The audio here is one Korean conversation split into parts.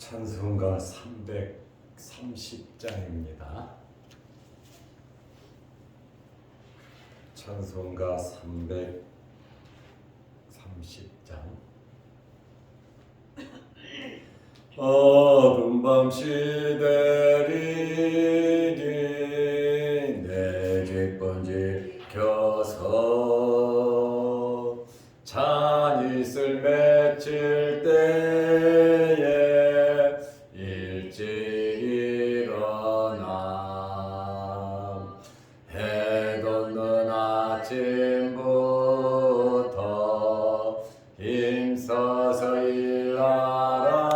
찬송가 330장입니다. 찬송가 330장. 어두운 밤 시대니 내 뒷번 지켜서 잔이슬 맺힐 때에 일찍 일어나 해 돋는 아침부터 힘써서 일하라.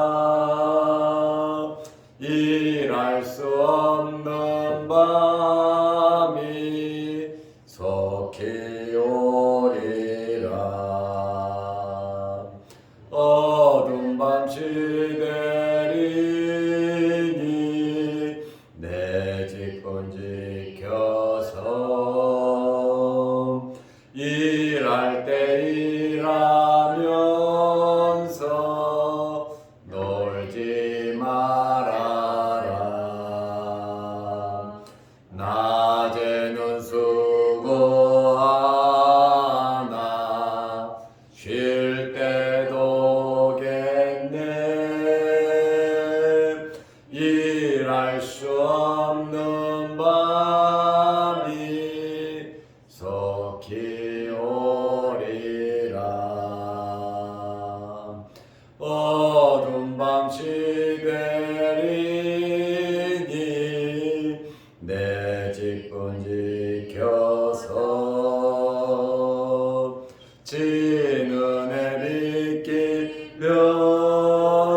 일할 수 없는 밤이 속히 오리라. 어두운 밤 시대리니 내 직분 지켜서 일할 때 일하면서 놀지 말아라. 낮에는 수고하나 쉴 때도 겠네. 일할 수 없는 밤이 속히 오리라. 어두운 밤 시대리니 내 직분 지켜서 지는 해 빛길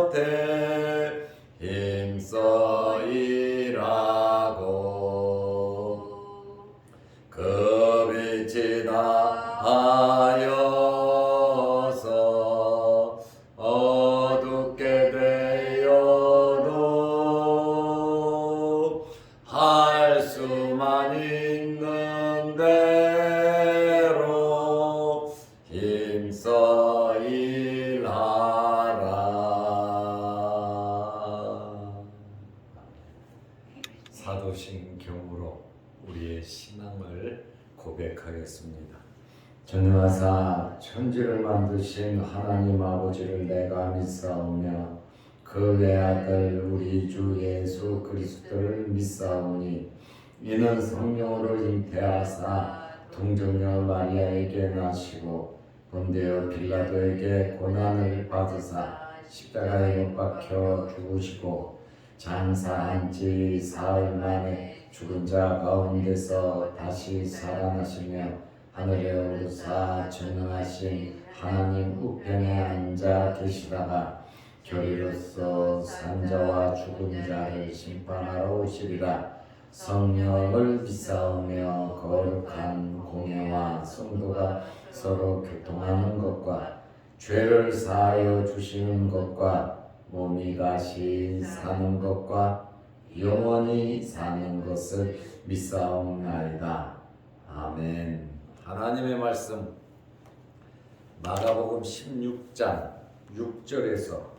곁에 힘써 일하고 그 빛이 나하여서 어둡게 되어도 할 수만 있는 대로 힘써 일하라. 사도신경으로 우리의 신앙을 고백하겠습니다. 전능하사 천지를 만드신 하나님 아버지를 내가 믿사오며 그 외아들 우리 주 예수 그리스도를 믿사오니 이는 성령으로 잉태하사 동정녀 마리아에게 나시고 본디오 빌라도에게 고난을 받으사 십자가에 못 박혀 죽으시고 장사한 지 사흘 만에 죽은 자 가운데서 다시 살아나시며 하늘에 오르사 전능하신 하나님 우편에 앉아 계시다가 교리로서 산자와 죽은 자를 심판하러 오시리라. 성령을 믿사오며 거룩한 공예와 성도가 서로 교통하는 것과 죄를 사하여 주시는 것과 몸이 다시 사는 것과 영원히 사는 것을 믿사옵나이다. 아멘. 하나님의 말씀 마가복음 16장 6절에서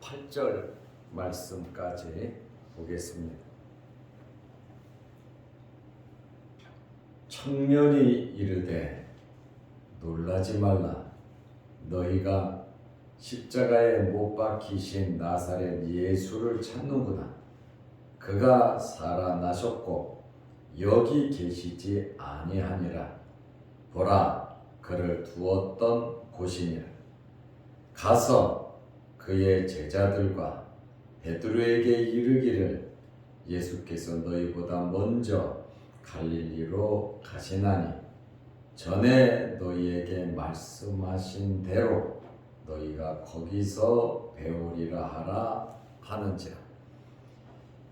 8절 말씀까지 보겠습니다. 청년이 이르되 놀라지 말라. 너희가 십자가에 못 박히신 나사렛 예수를 찾는구나. 그가 살아나셨고 여기 계시지 아니하니라. 보라, 그를 두었던 곳이니라. 가서 그의 제자들과 베드로에게 이르기를 예수께서 너희보다 먼저 갈릴리로 가시나니 전에 너희에게 말씀하신 대로 너희가 거기서 배우리라 하라 하는지라.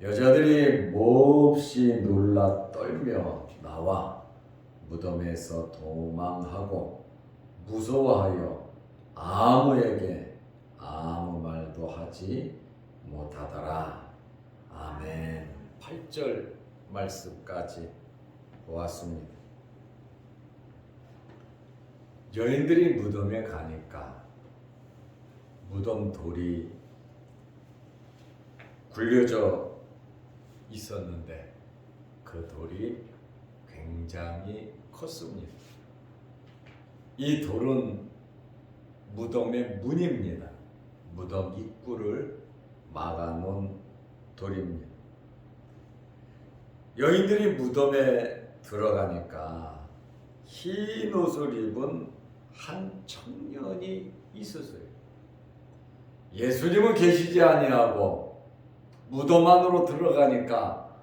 여자들이 몹시 놀라 떨며 나와 무덤에서 도망하고 무서워하여 아무에게 아무 말도 하지 못하더라. 아멘. 8절 말씀까지 보았습니다. 여인들이 무덤에 가니까 무덤 돌이 굴려져 있었는데 그 돌이 굉장히 컸습니다. 이 돌은 무덤의 문입니다. 무덤 입구를 막아놓은 돌입니다. 여인들이 무덤에 들어가니까 흰 옷을 입은 한 청년이 있었어요. 예수님은 계시지 아니하고 무덤 안으로 들어가니까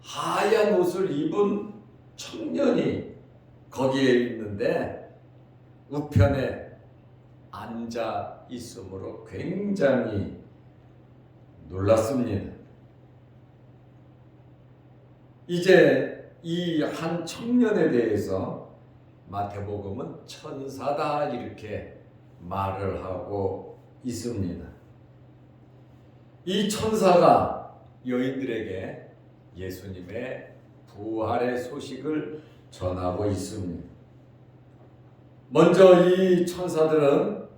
하얀 옷을 입은 청년이 거기에 있는데 우편에 앉아 있으므로 굉장히 놀랐습니다. 이제 이 한 청년에 대해서 마태복음은 천사다 이렇게 말을 하고 있습니다. 이 천사가 여인들에게 예수님의 부활의 소식을 전하고 있습니다. 먼저 이 천사들은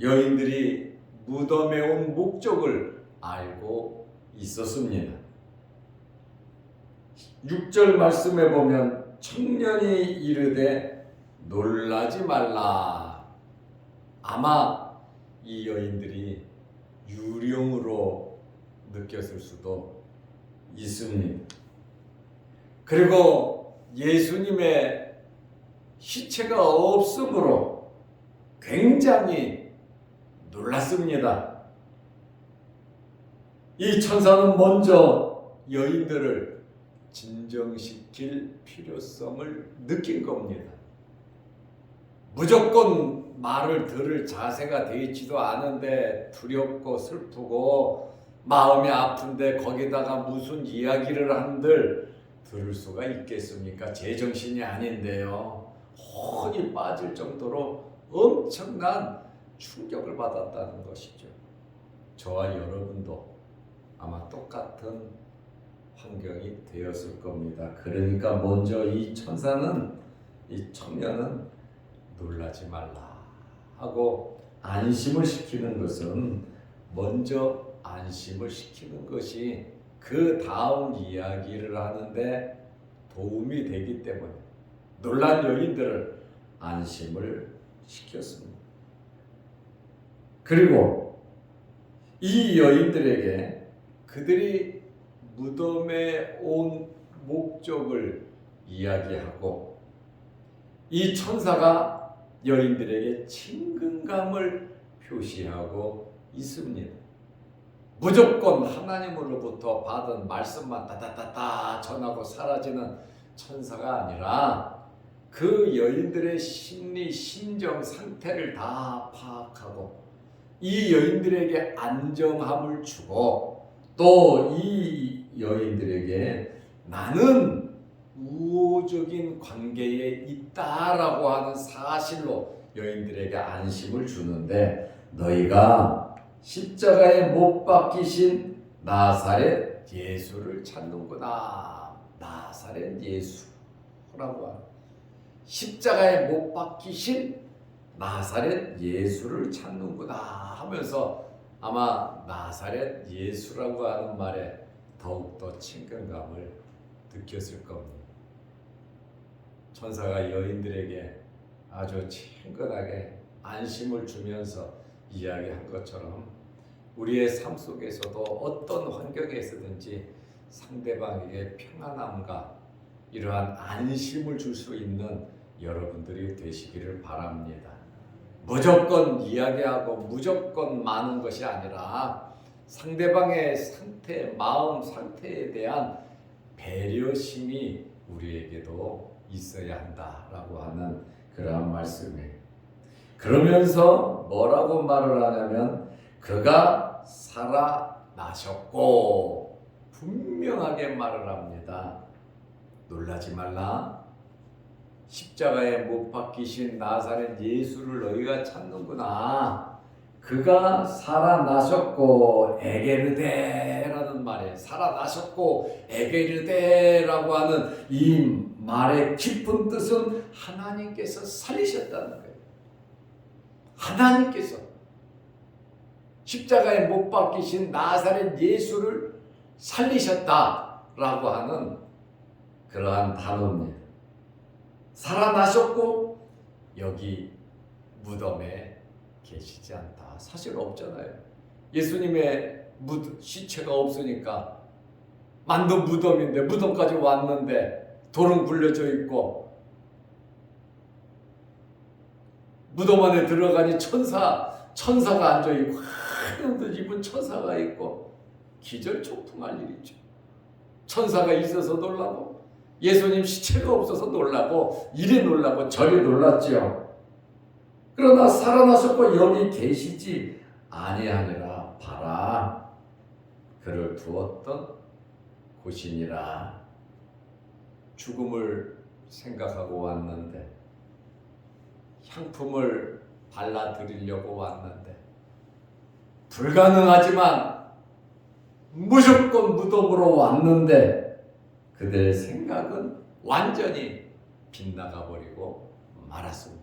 여인들이 무덤에 온 목적을 알고 있었습니다. 6절 말씀에 보면 청년이 이르되 놀라지 말라. 아마 이 여인들이 유령으로 느꼈을 수도 있습니다. 그리고 예수님의 시체가 없으므로 굉장히 놀랐습니다. 이 천사는 먼저 여인들을 진정시킬 필요성을 느낀 겁니다. 무조건 말을 들을 자세가 되어 있지도 않은데 두렵고 슬프고 마음이 아픈데 거기다가 무슨 이야기를 한들 들을 수가 있겠습니까? 제정신이 아닌데요. 혼이 빠질 정도로 엄청난 충격을 받았다는 것이죠. 저와 여러분도 아마 똑같은 환경이 되었을 겁니다. 그러니까 먼저 이 천사는, 이 청년은 놀라지 말라 하고 안심을 시키는 것은 먼저 안심을 시키는 것이 그 다음 이야기를 하는데 도움이 되기 때문에 놀란 여인들을 안심을 시켰습니다. 그리고 이 여인들에게 그들이 무덤에 온 목적을 이야기하고 이 천사가 여인들에게 친근감을 표시하고 있습니다. 무조건 하나님으로부터 받은 말씀만 따다다다 전하고 사라지는 천사가 아니라 그 여인들의 심리, 심정 상태를 다 파악하고 이 여인들에게 안정함을 주고 또 이 여인들에게 나는 우호적인 관계에 있다라고 하는 사실로 여인들에게 안심을 주는데 너희가 십자가에 못 박히신 나사렛 예수를 찾는구나. 나사렛 예수라고 하는 십자가에 못 박히신 나사렛 예수를 찾는구나 하면서 아마 나사렛 예수라고 하는 말에 더욱더 친근감을 느꼈을 겁니다. 천사가 여인들에게 아주 친근하게 안심을 주면서 이야기한 것처럼 우리의 삶 속에서도 어떤 환경에서든지 상대방에게 평안함과 이러한 안심을 줄 수 있는 여러분들이 되시기를 바랍니다. 무조건 이야기하고 무조건 많은 것이 아니라 상대방의 상태, 마음 상태에 대한 배려심이 우리에게도 있어야 한다라고 하는 그러한 말씀이에요. 그러면서 뭐라고 말을 하냐면 그가 살아나셨고 분명하게 말을 합니다. 놀라지 말라. 십자가에 못 박히신 나사렛 예수를 너희가 찾는구나. 그가 살아나셨고 에게르데라는 말에 살아나셨고 에게르데라고 하는 이 말의 깊은 뜻은 하나님께서 살리셨다는 거예요. 하나님께서 십자가에 못 박히신 나사렛 예수를 살리셨다라고 하는 그러한 단어입니다. 살아나셨고 여기 무덤에 계시지 않다. 사실 없잖아요. 예수님의 시체가 없으니까 만든 무덤인데 무덤까지 왔는데 돌은 굴려져 있고 무덤 안에 들어가니 천사가 앉아있고 하얀 옷 입은 천사가 있고 기절초풍할 일이죠. 천사가 있어서 놀라고 예수님 시체가 없어서 놀라고 이리 놀라고 저리 놀랐지요. 그러나 살아나셨고 여기 계시지 아니하니라. 봐라, 그를 두었던 곳이니라. 죽음을 생각하고 왔는데 향품을 발라드리려고 왔는데 불가능하지만 무조건 무덤으로 왔는데 그들의 생각은 완전히 빗나가 버리고 말았습니다.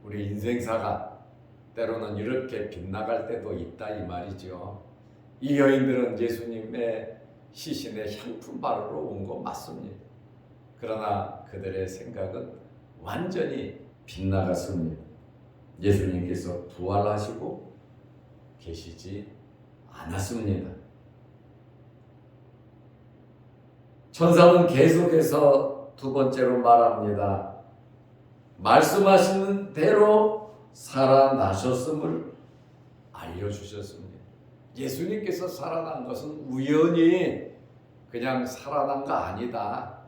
우리 인생사가 때로는 이렇게 빗나갈 때도 있다 이 말이죠. 이 여인들은 예수님의 시신에 향품 바르러 온 거 맞습니다. 그러나 그들의 생각은 완전히 빗나갔습니다. 예수님께서 부활하시고 계시지 않았습니다. 천사는 계속해서 두 번째로 말합니다. 말씀하시는 대로 살아나셨음을 알려주셨습니다. 예수님께서 살아난 것은 우연히 그냥 살아난 거 아니다.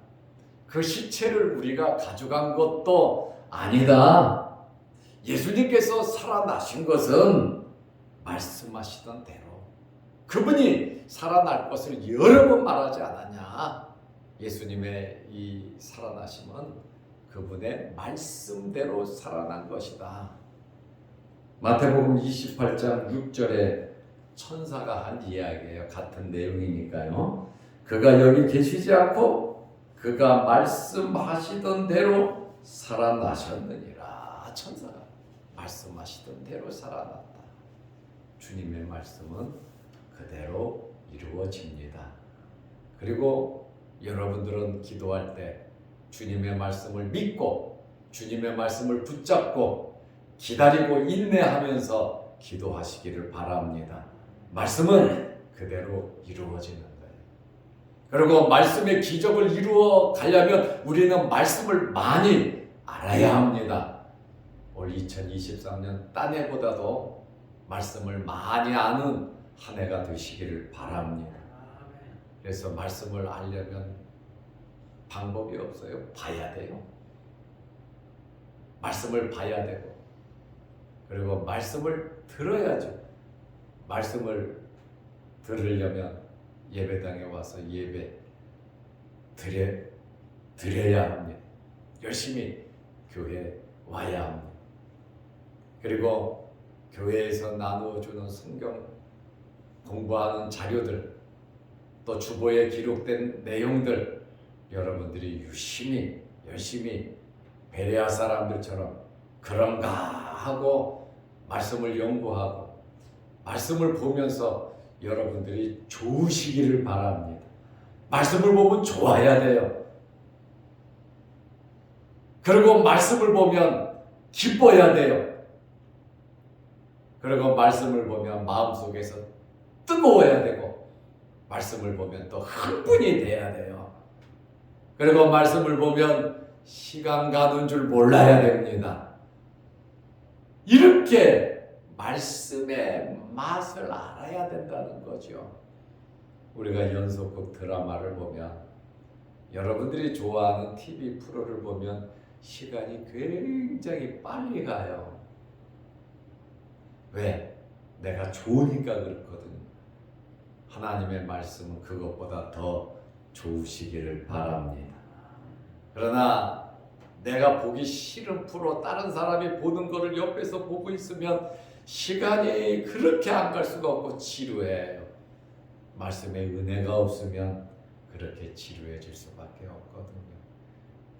그 시체를 우리가 가져간 것도 아니다. 예수님께서 살아나신 것은 말씀하시던 대로 그분이 살아날 것을 여러 번 말하지 않았냐. 예수님의 이 살아나심은 그분의 말씀대로 살아난 것이다. 마태복음 28장 6절에 천사가 한 이야기예요. 같은 내용이니까요. 그가 여기 계시지 않고 그가 말씀하시던 대로 살아나셨느니라. 천사가 말씀하시던 대로 살아났다. 주님의 말씀은 그대로 이루어집니다. 그리고 여러분들은 기도할 때 주님의 말씀을 믿고 주님의 말씀을 붙잡고 기다리고 인내하면서 기도하시기를 바랍니다. 말씀은 그대로 이루어지는 거예요. 그리고 말씀의 기적을 이루어 가려면 우리는 말씀을 많이 알아야 합니다. 올 2023년 딴 해보다도 말씀을 많이 아는 한 해가 되시기를 바랍니다. 그래서 말씀을 알려면 방법이 없어요. 봐야 돼요. 말씀을 봐야 되고 그리고 말씀을 들어야죠. 말씀을 들으려면 예배당에 와서 예배 드려야 합니다. 열심히 교회 와야 합니다. 그리고 교회에서 나누어주는 성경 공부하는 자료들 또 주보에 기록된 내용들 여러분들이 열심히 베레아 사람들처럼 그런가 하고 말씀을 연구하고 말씀을 보면서 여러분들이 좋으시기를 바랍니다. 말씀을 보면 좋아야 돼요. 그리고 말씀을 보면 기뻐야 돼요. 그리고 말씀을 보면 마음속에서 뜨거워야 되고 말씀을 보면 또 흥분이 돼야 돼요. 그리고 말씀을 보면 시간 가는 줄 몰라야 됩니다. 이렇게 말씀의 맛을 알아야 된다는 거죠. 우리가 연속극 드라마를 보면 여러분들이 좋아하는 TV 프로를 보면 시간이 굉장히 빨리 가요. 왜? 내가 좋으니까 그렇거든요. 하나님의 말씀은 그것보다 더 좋으시기를 바랍니다. 그러나 내가 보기 싫은 프로 다른 사람이 보는 거를 옆에서 보고 있으면 시간이 그렇게 안 갈 수가 없고 지루해요. 말씀의 은혜가 없으면 그렇게 지루해질 수밖에 없거든요.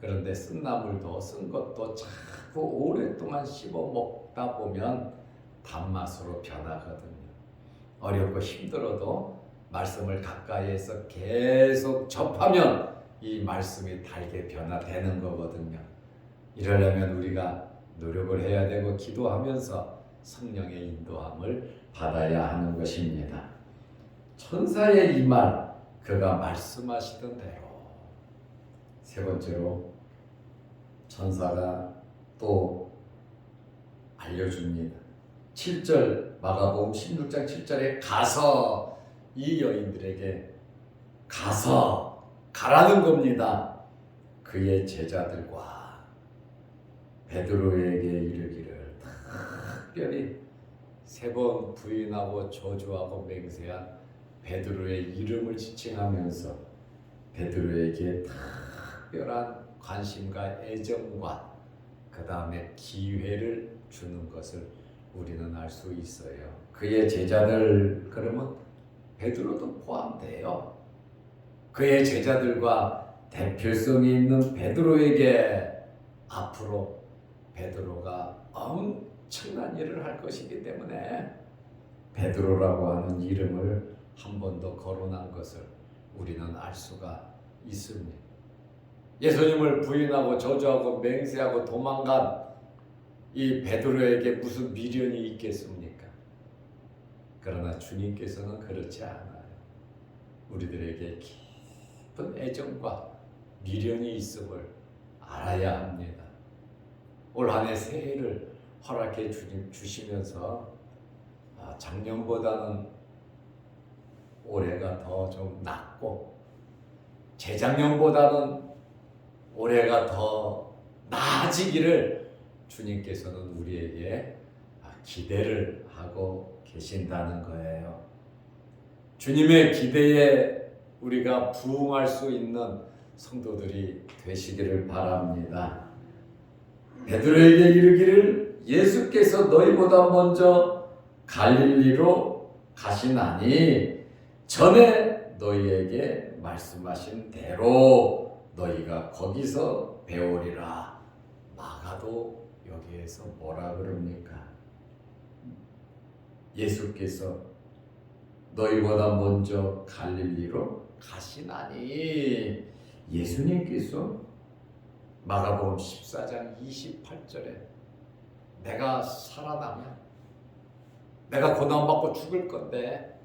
그런데 쓴 나물도 쓴 것도 자꾸 오랫동안 씹어 먹다 보면 단맛으로 변하거든요. 어렵고 힘들어도 말씀을 가까이에서 계속 접하면 이 말씀이 달게 변화되는 거거든요. 이러려면 우리가 노력을 해야 되고 기도하면서 성령의 인도함을 받아야 하는 것입니다. 천사의 이 말, 그가 말씀하시던 대로. 세 번째로 천사가 또 알려줍니다. 7절 마가복음 16장 7절에 가서 이 여인들에게 가서 가라는 겁니다. 그의 제자들과 베드로에게 이르기를 특별히 3번 부인하고 저주하고 맹세한 베드로의 이름을 지칭하면서 베드로에게 특별한 관심과 애정과 그 다음에 기회를 주는 것을 우리는 알 수 있어요. 그의 제자들 그러면 베드로도 포함돼요. 그의 제자들과 대표성이 있는 베드로에게 앞으로 베드로가 엄청난 일을 할 것이기 때문에 베드로라고 하는 이름을 한 번 더 거론한 것을 우리는 알 수가 있습니다. 예수님을 부인하고 저주하고 맹세하고 도망간 이 베드로에게 무슨 미련이 있겠습니까? 그러나 주님께서는 그렇지 않아요. 우리들에게 깊은 애정과 미련이 있음을 알아야 합니다. 올 한 해 새해를 허락해 주시면서 작년보다는 올해가 더 좀 낫고 재작년보다는 올해가 더 나아지기를 주님께서는 우리에게 기대를 하고 계신다는 거예요. 주님의 기대에 우리가 부응할 수 있는 성도들이 되시기를 바랍니다. 베드로에게 이르기를 예수께서 너희보다 먼저 갈릴리로 가시나니 전에 너희에게 말씀하신 대로 너희가 거기서 배우리라. 마가도 여기에서 뭐라 그럽니까? 예수께서 너희보다 먼저 갈릴리로 가시나니 예수님께서 마가복음 14장 28절에 내가 살아나면 내가 고난받고 죽을 건데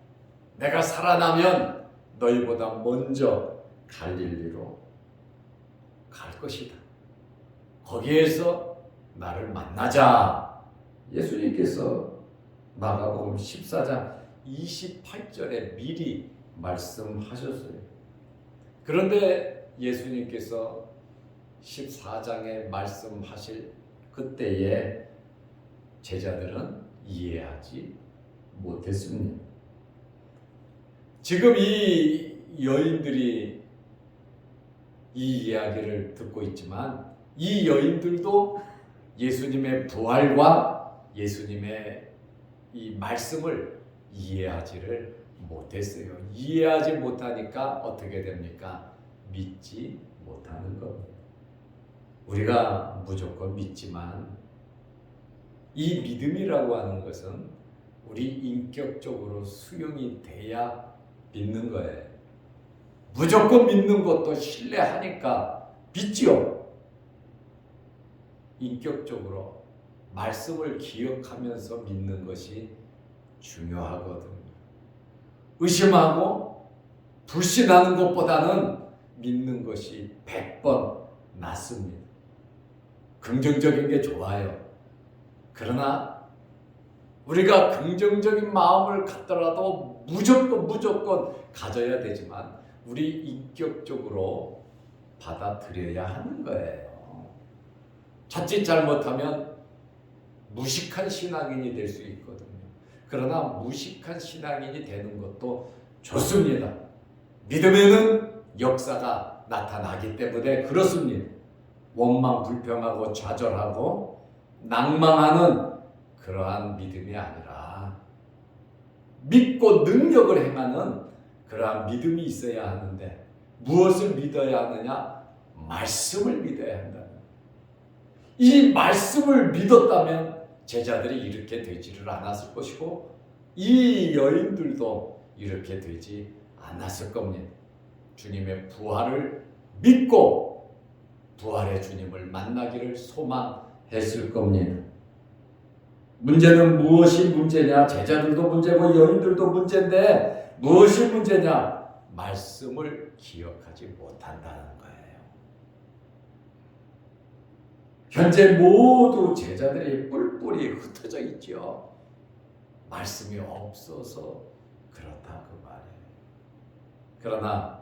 내가 살아나면 너희보다 먼저 갈릴리로 갈 것이다. 거기에서 나를 만나자. 예수님께서 마가복음 14장 28절에 미리 말씀하셨어요. 그런데 예수님께서 14장에 말씀하실 그때에 제자들은 이해하지 못했습니다. 지금 이 여인들이 이 이야기를 듣고 있지만 이 여인들도 예수님의 부활과 예수님의 이 말씀을 이해하지를 못했어요. 이해하지 못하니까 어떻게 됩니까? 믿지 못하는 겁니다. 우리가 무조건 믿지만 이 믿음이라고 하는 것은 우리 인격적으로 수용이 돼야 믿는 거예요. 무조건 믿는 것도 신뢰하니까 믿지요. 인격적으로 말씀을 기억하면서 믿는 것이 중요하거든요. 의심하고 불신하는 것보다는 믿는 것이 100번 낫습니다. 긍정적인 게 좋아요. 그러나 우리가 긍정적인 마음을 갖더라도 무조건 가져야 되지만 우리 인격적으로 받아들여야 하는 거예요. 자칫 잘못하면 무식한 신앙인이 될 수 있거든요. 그러나 무식한 신앙인이 되는 것도 좋습니다. 믿음에는 역사가 나타나기 때문에 그렇습니다. 원망 불평하고 좌절하고 낭망하는 그러한 믿음이 아니라 믿고 능력을 행하는 그러한 믿음이 있어야 하는데 무엇을 믿어야 하느냐? 말씀을 믿어야 한다. 이 말씀을 믿었다면 제자들이 이렇게 되지를 않았을 것이고 이 여인들도 이렇게 되지 않았을 겁니다. 주님의 부활을 믿고 부활의 주님을 만나기를 소망했을 겁니다. 문제는 무엇이 문제냐? 제자들도 문제고 여인들도 문제인데 무엇이 문제냐? 말씀을 기억하지 못한다는 거예요. 현재 모두 제자들이 뿔뿔이 흩어져 있죠. 말씀이 없어서 그렇다 그 말이에요. 그러나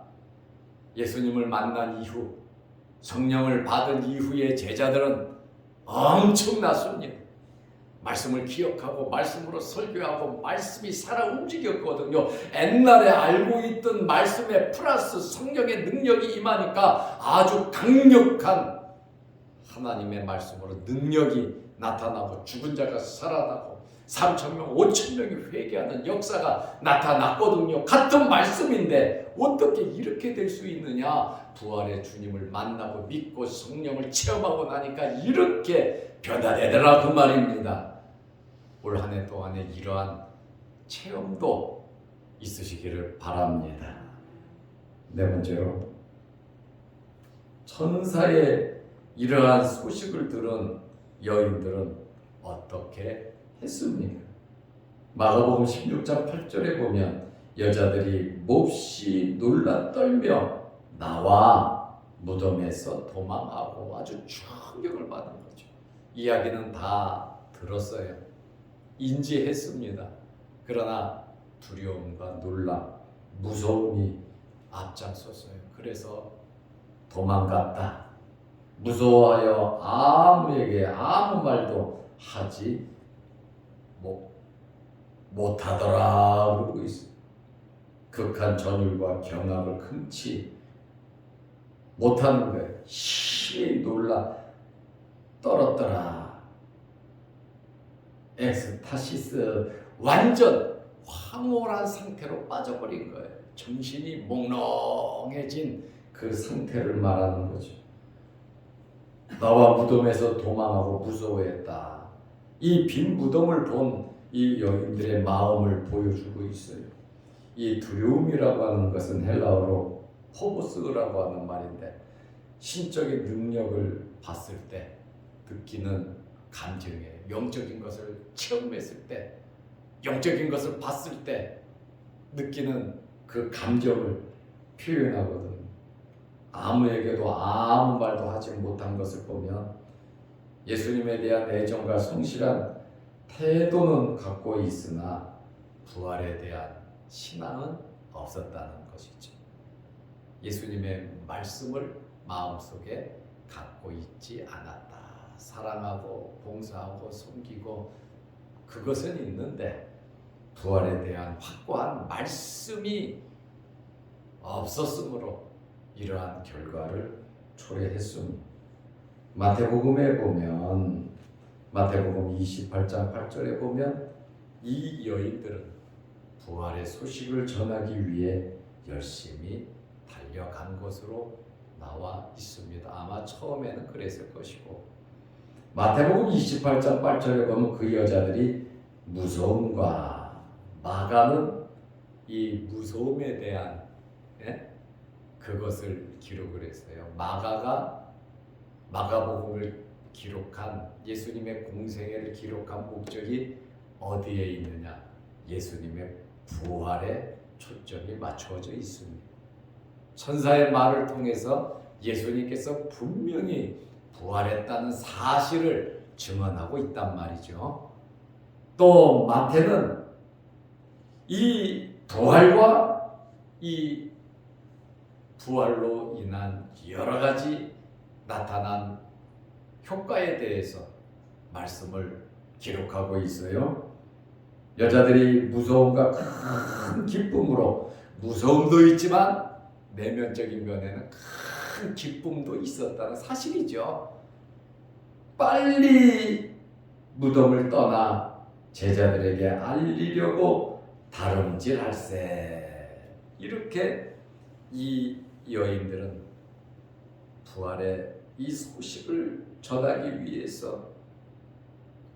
예수님을 만난 이후, 성령을 받은 이후의 제자들은 엄청났습니다. 말씀을 기억하고 말씀으로 설교하고 말씀이 살아 움직였거든요. 옛날에 알고 있던 말씀에 플러스 성령의 능력이 임하니까 아주 강력한 하나님의 말씀으로 능력이 나타나고 죽은 자가 살아나고 3,000명, 5,000명이 회개하는 역사가 나타났거든요. 같은 말씀인데 어떻게 이렇게 될 수 있느냐? 부활의 주님을 만나고 믿고 성령을 체험하고 나니까 이렇게 변화되더라 그 말입니다. 올 한 해 동안에 이러한 체험도 있으시기를 바랍니다. 네 번째로, 천사의 이러한 소식을 들은 여인들은 어떻게 했습니까? 마가복음 16장 8절에 보면 여자들이 몹시 놀라 떨며 나와 무덤에서 도망하고 아주 충격을 받은 거죠. 이야기는 다 들었어요. 인지했습니다. 그러나 두려움과 놀람, 무서움이 앞장섰어요. 그래서 도망갔다. 무서워하여 아무에게 아무 말도 하지 못하더라 그러고 있어요. 극한 전율과 경악을 금치 못하는 거예요. 심히 놀라 떨었더라. 엑스타시스, 완전 황홀한 상태로 빠져버린 거예요. 정신이 몽롱해진 그 상태를 말하는 거죠. 나와 무덤에서 도망하고 무서워했다. 이 빈 무덤을 본 이 여인들의 마음을 보여주고 있어요. 이 두려움이라고 하는 것은 헬라어로 포보스라고 하는 말인데, 신적인 능력을 봤을 때 느끼는 감정이에요. 영적인 것을 체험했을 때, 영적인 것을 봤을 때 느끼는 그 감정을 표현하거든요. 아무에게도 아무 말도 하지 못한 것을 보면 예수님에 대한 애정과 성실한 태도는 갖고 있으나 부활에 대한 신앙은 없었다는 것이죠. 예수님의 말씀을 마음속에 갖고 있지 않았다. 사랑하고 봉사하고 섬기고 그것은 있는데 부활에 대한 확고한 말씀이 없었으므로 이러한 결과를 초래했습니다. 마태복음에 보면, 마태복음 28장 8절에 보면 이 여인들은 부활의 소식을 전하기 위해 열심히 달려간 것으로 나와 있습니다. 아마 처음에는 그랬을 것이고, 마태복음 28장 8절에 보면 그 여자들이 무서움과 마가는 이 무서움에 대한 그것을 기록을 했어요. 마가가 마가복음을 기록한, 예수님의 공생애를 기록한 목적이 어디에 있느냐? 예수님의 부활에 초점이 맞추어져 있습니다. 천사의 말을 통해서 예수님께서 분명히 부활했다는 사실을 증언하고 있단 말이죠. 또 마태는 이 부활과 이 부활로 인한 여러 가지 나타난 효과에 대해서 말씀을 기록하고 있어요. 여자들이 무서움과 큰 기쁨으로, 무서움도 있지만 내면적인 면에는 큰 기쁨도 있었다는 사실이죠. 빨리 무덤을 떠나 제자들에게 알리려고 다름질할세. 이렇게 이 여인들은 부활의 이 소식을 전하기 위해서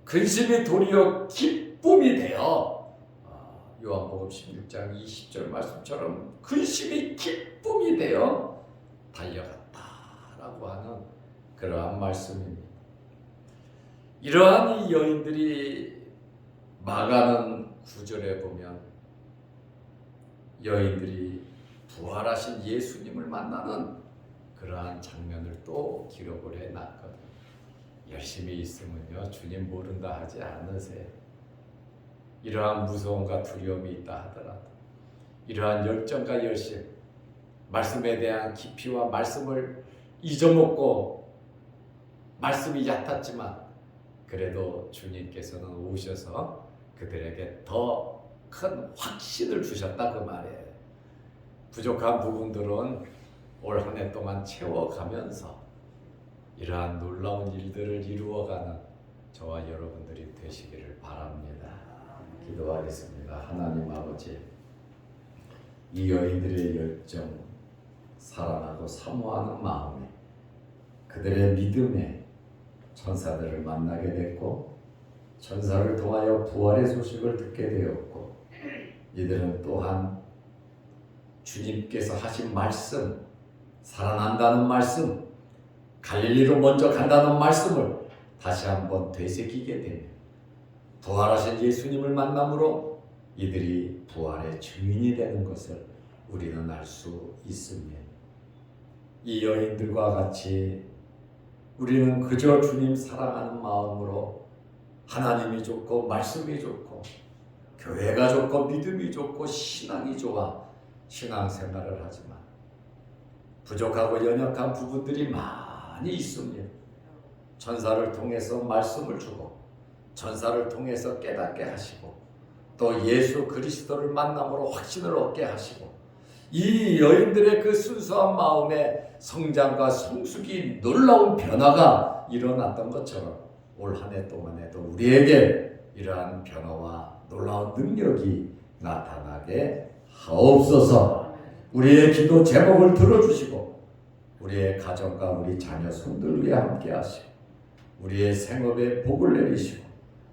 근심이 도리어 기쁨이 되어 요한복음 16장 20절 말씀처럼 근심이 기쁨이 되어 달려갔다라고 하는 그러한 말씀입니다. 이러한 이 여인들이 마가는 9절에 보면 여인들이 부활하신 예수님을 만나는 그러한 장면을 또 기록을 해놨거든요. 열심히 있으면요 주님 모른다 하지 않으세요. 이러한 무서움과 두려움이 있다 하더라도 이러한 열정과 열심, 말씀에 대한 깊이와 말씀을 잊어먹고 말씀이 얕았지만 그래도 주님께서는 오셔서 그들에게 더 큰 확신을 주셨다 그 말이에요. 부족한 부분들은 올 한 해 동안 채워가면서 이러한 놀라운 일들을 이루어가는 저와 여러분들이 되시기를 바랍니다. 기도하겠습니다. 하나님 아버지, 이 여인들의 열정, 사랑하고 사모하는 마음에 그들의 믿음에 천사들을 만나게 됐고 천사를 통하여 부활의 소식을 듣게 되었고 이들은 또한 주님께서 하신 말씀, 살아난다는 말씀, 갈릴리로 먼저 간다는 말씀을 다시 한번 되새기게 되며 부활하신 예수님을 만남으로 이들이 부활의 증인이 되는 것을 우리는 알 수 있습니다. 이 여인들과 같이 우리는 그저 주님 사랑하는 마음으로 하나님이 좋고 말씀이 좋고 교회가 좋고 믿음이 좋고 신앙이 좋아 신앙생활을 하지만 부족하고 연약한 부분들이 많이 있습니다. 천사를 통해서 말씀을 주고 천사를 통해서 깨닫게 하시고 또 예수 그리스도를 만남으로 확신을 얻게 하시고 이 여인들의 그 순수한 마음에 성장과 성숙이 놀라운 변화가 일어났던 것처럼 올 한 해 동안에도 우리에게 이러한 변화와 놀라운 능력이 나타나게 하옵소서. 우리의 기도 제목을 들어주시고 우리의 가정과 우리 자녀 손들 위에 함께 하시고 우리의 생업에 복을 내리시고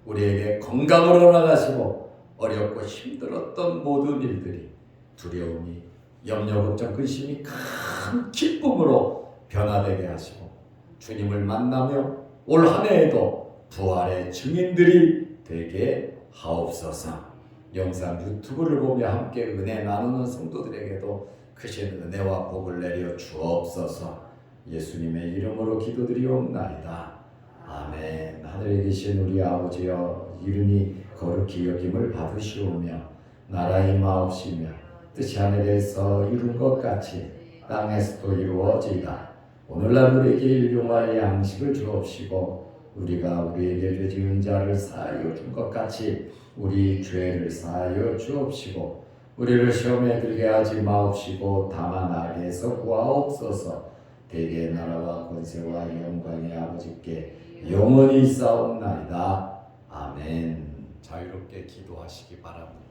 우리에게 건강을 허락하시고 어렵고 힘들었던 모든 일들이 두려움이 염려 걱정 근심이 큰 기쁨으로 변화되게 하시고 주님을 만나며 올 한 해에도 부활의 증인들이 되게 하옵소서. 영상 유튜브를 보며 함께 은혜 나누는 성도들에게도 크신 은혜와 복을 내려 주옵소서. 예수님의 이름으로 기도드리옵나이다. 아멘. 하늘에 계신 우리 아버지여, 이름이 거룩히 여김을 받으시오며 나라의 마옵시며 뜻이 하늘에서 이룬 것 같이 땅에서도 이루어지이다. 오늘날 우리에게 일용할 양식을 주옵시고 우리가 우리에게 죄 지은 자를 사하여 준 것 같이 우리 죄를 사하여 주옵시고 우리를 시험에 들게 하지 마옵시고 다만 악에서 구하옵소서. 대개의 나라와 권세와 영광의 아버지께 영원히 있사옵나이다. 아멘. 자유롭게 기도하시기 바랍니다.